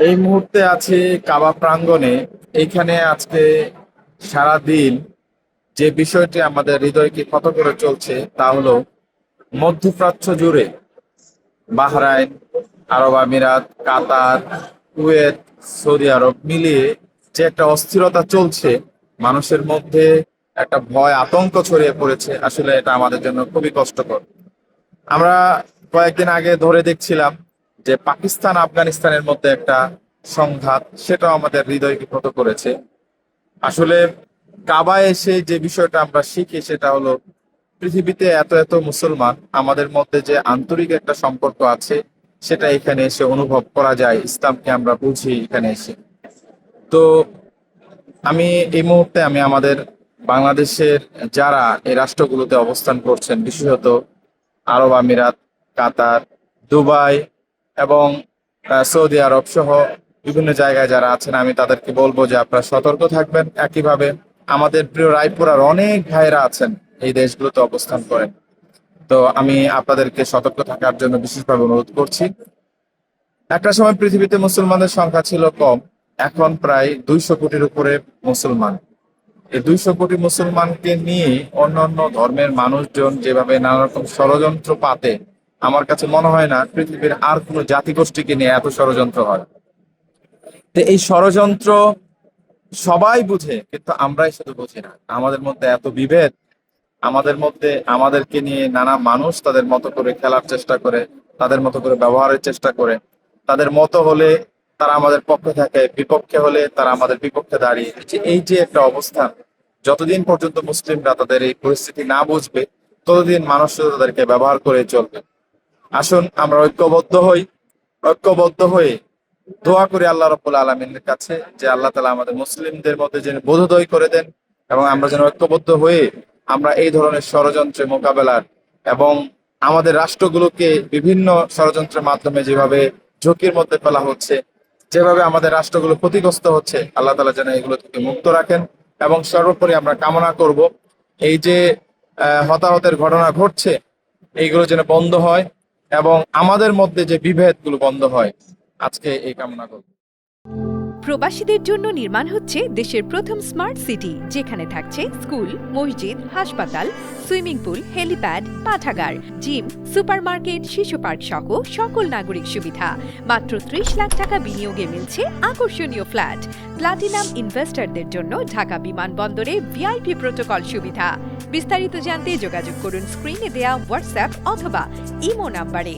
এই মুহূর্তে আছি কাবা প্রাঙ্গণে। এইখানে আজকে সারা দিন যে বিষয়টি আমাদের হৃদয়কে ক্ষত করে চলছে তা হলো মধ্যপ্রাচ্য জুড়ে বাহরাইন, আরব আমিরাত, কাতার, কুয়েত, সৌদি আরব মিলিয়ে যে একটা অস্থিরতা চলছে, মানুষের মধ্যে একটা ভয় আতঙ্ক ছড়িয়ে পড়েছে। আসলে এটা আমাদের জন্য খুবই কষ্টকর। আমরা কয়েকদিন আগে ধরে দেখছিলাম যে পাকিস্তান আফগানিস্তানের মধ্যে একটা সংঘাত, সেটাও আমাদের হৃদয়কে ক্ষত করেছে। আসলে কাবায় এসে যে বিষয়টা আমরা শিখি সেটা হলো পৃথিবীতে এত এত মুসলমান, আমাদের মধ্যে যে আন্তরিক একটা সম্পর্ক আছে সেটা এখানে এসে অনুভব করা যায়। ইসলামকে আমরা বুঝি এখানে এসে। তো আমি এই মুহূর্তে আমি আমাদের বাংলাদেশের যারা এই রাষ্ট্রগুলোতে অবস্থান করছেন, বিশেষত আরব আমিরাত, কাতার, দুবাই এবং সৌদি আরব সহ বিভিন্ন জায়গায় যারা আছেন, আমি তাদেরকে বলবো যে আপনারা সতর্ক থাকবেন। একইভাবে আমাদের প্রিয় রায়পুরার অনেক ভাইরা আছেন এই দেশগুলোতে অবস্থান করেন। তো আমি আপনাদেরকে সতর্ক থাকার জন্য বিশেষভাবে অনুরোধ করছি। একটা সময় পৃথিবীতে মুসলমানদের সংখ্যা ছিল কম, এখন প্রায় 200 কোটির উপরে মুসলমান। এই 200 কোটি মুসলমানকে নিয়ে অন্যান্য ধর্মের মানুষজন যেভাবে নানা রকম ষড়যন্ত্র পাতে, আমার কাছে মনে হয় না পৃথিবীর আর কোনো জাতিগোষ্ঠীকে নিয়ে এত ষড়যন্ত্র হয়। তো এই ষড়যন্ত্র সবাই বুঝে, কিন্তু আমরাই শুধু বুঝি না। আমাদের মধ্যে এত বিভেদ, আমাদের মধ্যে আমাদেরকে নিয়ে নানা মানুষ তাদের মতো করে খেলার চেষ্টা করে, তাদের মতো করে ব্যবহারের চেষ্টা করে। তাদের মতো হলে তারা আমাদের পক্ষে থাকে, বিপক্ষে হলে তারা আমাদের বিপক্ষে দাঁড়িয়ে। এই যে একটা অবস্থান, যতদিন পর্যন্ত মুসলিমরা তাদের এই পরিস্থিতি না বুঝবে, ততদিন মানুষ শুধু তাদেরকে ব্যবহার করে চলবে। আসুন আমরা ঐক্যবদ্ধ হই। ঐক্যবদ্ধ হয়ে দোয়া করি আল্লাহ রাব্বুল আলামিনের কাছে যে আল্লাহ তাআলা আমাদের মুসলিমদের মধ্যে যেন বোধোদয় করে দেন, এবং আমরা যেন ঐক্যবদ্ধ হয়ে আমরা এই ধরনের ষড়যন্ত্রে মোকাবেলার এবং আমাদের রাষ্ট্রগুলোকে বিভিন্ন ষড়যন্ত্রের মাধ্যমে যেভাবে ঝুঁকির মধ্যে ফেলা হচ্ছে, যেভাবে আমাদের রাষ্ট্রগুলো ক্ষতিগ্রস্ত হচ্ছে, আল্লাহ তাআলা যেন এগুলো থেকে মুক্ত রাখেন। এবং সর্বোপরি আমরা কামনা করব এই যে হতাহতের ঘটনা ঘটছে, এইগুলো যেন বন্ধ হয় এবং আমাদের মধ্যে যে বিভেদগুলো বন্ধ হয়। আজকে এই কামনা করব। প্রবাসীদের জন্য নির্মাণ হচ্ছে দেশের প্রথম স্মার্ট সিটি, যেখানে থাকছে স্কুল, মসজিদ, হাসপাতাল, সুইমিং পুল, হেলিপ্যাড, পাঠাগার, জিম, সুপারমার্কেট, শিশু পার্ক সহ সকল নাগরিক সুবিধা। মাত্র 30 লাখ টাকা বিনিয়োগে মিলছে আকর্ষণীয় ফ্ল্যাট। প্লাটিনাম ইনভেস্টরদের জন্য ঢাকা বিমানবন্দরে ভিআইপি প্রোটোকল সুবিধা। বিস্তারিত জানতে যোগাযোগ করুন স্ক্রিনে দেয়া হোয়াটসঅ্যাপ অথবা ইমো নাম্বারে।